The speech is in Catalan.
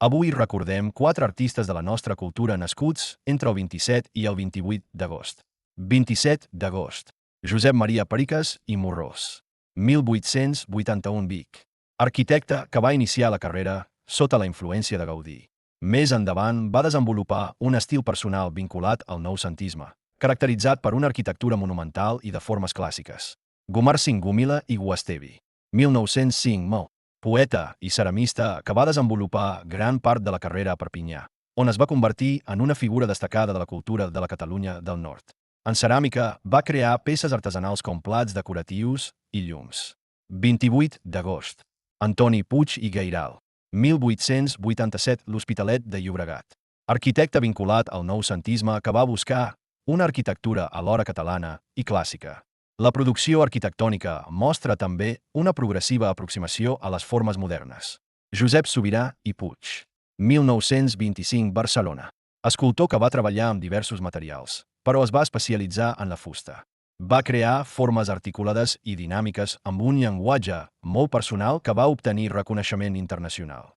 Avui recordem 4 artistes de la nostra cultura nascuts entre el 27 i el 28 d'agost. 27 d'agost. Josep Maria Pericas i Morrós. 1881 Vic. Arquitecte que va iniciar la carrera sota la influència de Gaudí. Més endavant va desenvolupar un estil personal vinculat al noucentisme, caracteritzat per una arquitectura monumental i de formes clàssiques. Gomar Singh-Gumila i Guastevi. 1905 Poeta i ceramista que va desenvolupar gran part de la carrera a Perpinyà, on es va convertir en una figura destacada de la cultura de la Catalunya del Nord. En ceràmica va crear peces artesanals com plats decoratius i llums. 28 d'agost. Antoni Puig i Gueiral. 1887 L'Hospitalet de Llobregat. Arquitecte vinculat al noucentisme que va buscar una arquitectura alhora catalana i clàssica. La producció arquitectònica mostra també una progressiva aproximació a les formes modernes. Josep Subirà i Puig. 1925 Barcelona. Escultor que va treballar amb diversos materials, però es va especialitzar en la fusta. Va crear formes articulades i dinàmiques amb un llenguatge molt personal que va obtenir reconeixement internacional.